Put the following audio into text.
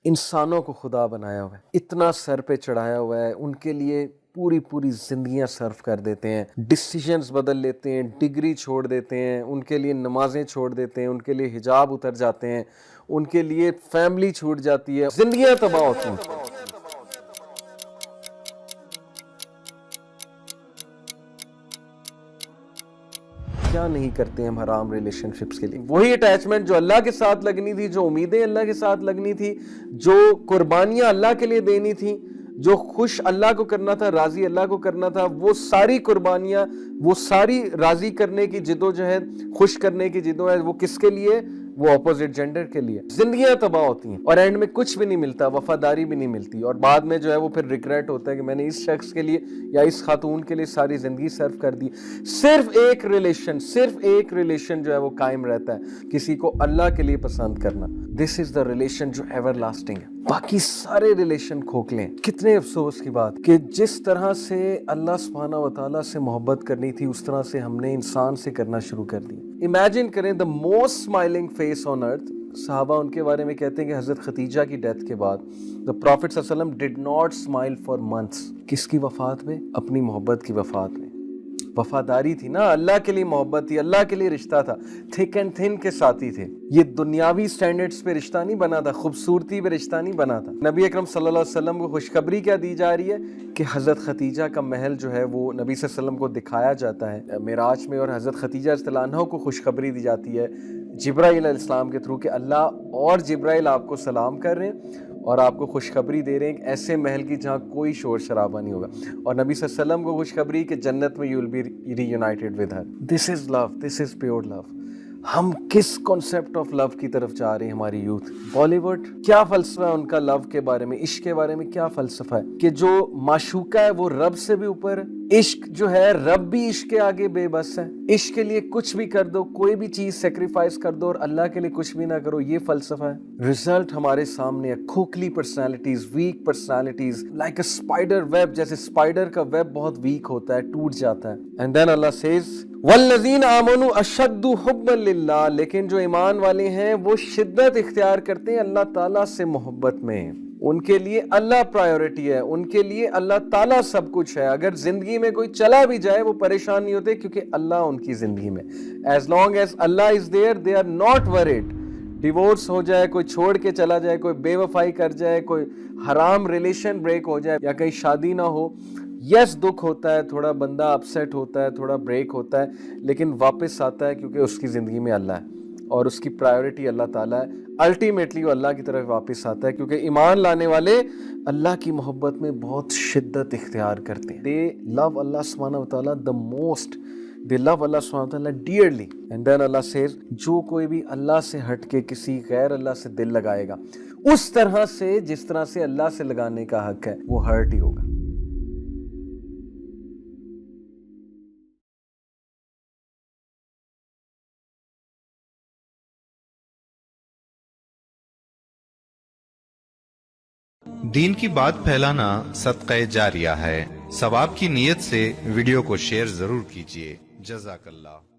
انسانوں کو خدا بنایا ہوا ہے، اتنا سر پہ چڑھایا ہوا ہے، ان کے لیے پوری پوری زندگیاں صرف کر دیتے ہیں، ڈیسیجنز بدل لیتے ہیں، ڈگری چھوڑ دیتے ہیں، ان کے لیے نمازیں چھوڑ دیتے ہیں، ان کے لیے حجاب اتر جاتے ہیں، ان کے لیے فیملی چھوٹ جاتی ہے، زندگیاں تباہ ہوتی ہیں۔ کیا نہیں کرتے ہم حرام ریلیشن شپس کے لیے؟ وہی اٹیچمنٹ جو اللہ کے ساتھ لگنی تھی، جو امیدیں اللہ کے ساتھ لگنی تھی، جو قربانیاں اللہ کے لیے دینی تھی، جو خوش اللہ کو کرنا تھا، راضی اللہ کو کرنا تھا، وہ ساری قربانیاں، وہ ساری راضی کرنے کی جدوجہد، خوش کرنے کی جدوجہد، وہ کس کے لیے؟ وہ اپوزٹ جینڈر کے لیے۔ زندگیاں تباہ ہوتی ہیں اور اینڈ میں کچھ بھی نہیں ملتا، وفاداری بھی نہیں ملتی، اور بعد میں جو ہے وہ پھر ریگریٹ ہوتا ہے کہ میں نے اس شخص کے لیے یا اس خاتون کے لیے ساری زندگی صرف کر دی۔ صرف ایک ریلیشن جو ہے وہ قائم رہتا ہے، کسی کو اللہ کے لیے پسند کرنا۔ دس از دا ریلیشن جو ایور لاسٹنگ ہے، باقی سارے ریلیشن کھوکھلے ہیں۔ کتنے افسوس کی بات کہ جس طرح سے اللہ سبحانہ و تعالیٰ سے محبت کرنی تھی، اس طرح سے ہم نے انسان سے کرنا شروع کر دیا۔ امیجن کریں the most smiling face on earth, صحابہ ان کے بارے میں کہتے ہیں کہ حضرت خدیجہ کی ڈیتھ کے بعد the Prophet صلی اللہ علیہ وسلم did not smile for months۔ کس کی وفات میں؟ اپنی محبت کی وفات میں۔ وفاداری تھی نا، اللہ کے لیے محبت تھی، اللہ کے لیے رشتہ تھا، تھک اینڈ تھن کے ساتھی تھے۔ یہ دنیاوی سٹینڈرڈز پہ رشتہ نہیں بنا تھا، خوبصورتی پہ رشتہ نہیں بنا تھا۔ نبی اکرم صلی اللہ علیہ وسلم کو خوشخبری کیا دی جا رہی ہے کہ حضرت خدیجہ کا محل جو ہے وہ نبی صلی اللہ علیہ وسلم کو دکھایا جاتا ہے معراج میں، اور حضرت خدیجہ رضی اللہ عنہا کو خوشخبری دی جاتی ہے جبرائیل علیہ السلام کے تھرو کہ اللہ اور جبرائیل آپ کو سلام کر رہے ہیں اور آپ کو خوشخبری دے رہے ہیں کہ ایسے محل کی جہاں کوئی شور شرابہ نہیں ہوگا، اور نبی صلی اللہ علیہ وسلم کو خوشخبری کہ جنت میں you will be reunited with her. This is love, this is pure love. ہم کس کانسیپٹ آف لو کی طرف جا رہے ہیں؟ ہماری یوتھ بالی ووڈ کیا فلسفہ ہے ان کا لو کے بارے میں، عشق کے بارے میں کیا فلسفہ ہے کہ جو معشوقہ ہے وہ رب سے بھی اوپر ہے، عشق جو ہے رب بھی عشق کے آگے بے بس ہے، عشق کے لیے کچھ بھی کر دو، کوئی بھی چیز سیکریفائز کر دو اور اللہ کے لیے کچھ بھی نہ کرو، یہ فلسفہ ہے۔ رزلٹ ہمارے سامنے ہے، کھوکھلی personalities, weak personalities, like a spider web, جیسے اسپائڈر کا ویب بہت ویک ہوتا ہے، ٹوٹ جاتا ہے۔ اینڈ دین اللہ سیز والذین آمنوا اشد حبا للہ، لیکن جو ایمان والے ہیں وہ شدت اختیار کرتے ہیں اللہ تعالیٰ سے محبت میں، ان کے لیے اللہ پرائیورٹی ہے، ان کے لیے اللہ تعالیٰ سب کچھ ہے۔ اگر زندگی میں کوئی چلا بھی جائے وہ پریشان نہیں ہوتے کیونکہ اللہ ان کی زندگی میں، as long as Allah is there they are not word. Divorce ہو جائے، کوئی چھوڑ کے چلا جائے، کوئی بے وفائی کر جائے، کوئی حرام ریلیشن بریک ہو جائے، یا کہیں شادی نہ ہو، یس دکھ ہوتا ہے، تھوڑا بندہ اپسیٹ ہوتا ہے، تھوڑا بریک ہوتا ہے، لیکن واپس آتا ہے کیونکہ اس کی زندگی میں اللہ ہے اور اس کی پرائیورٹی اللہ تعالیٰ ہے۔ الٹیمیٹلی وہ اللہ کی طرف واپس آتا ہے کیونکہ ایمان لانے والے اللہ کی محبت میں بہت شدت اختیار کرتے ہیں۔ دے لو اللہ سبحانہ و تعالیٰ the most، they love اللہ سبحانہ وتعالیٰ dearly۔ and then Allah says جو کوئی بھی اللہ سے ہٹ کے کسی غیر اللہ سے دل لگائے گا، اس طرح سے جس طرح سے اللہ سے لگانے کا حق ہے، وہ ہرٹ ہی ہوگا۔ دین کی بات پھیلانا صدقہ جاریہ ہے، ثواب کی نیت سے ویڈیو کو شیئر ضرور کیجیے۔ جزاک اللہ۔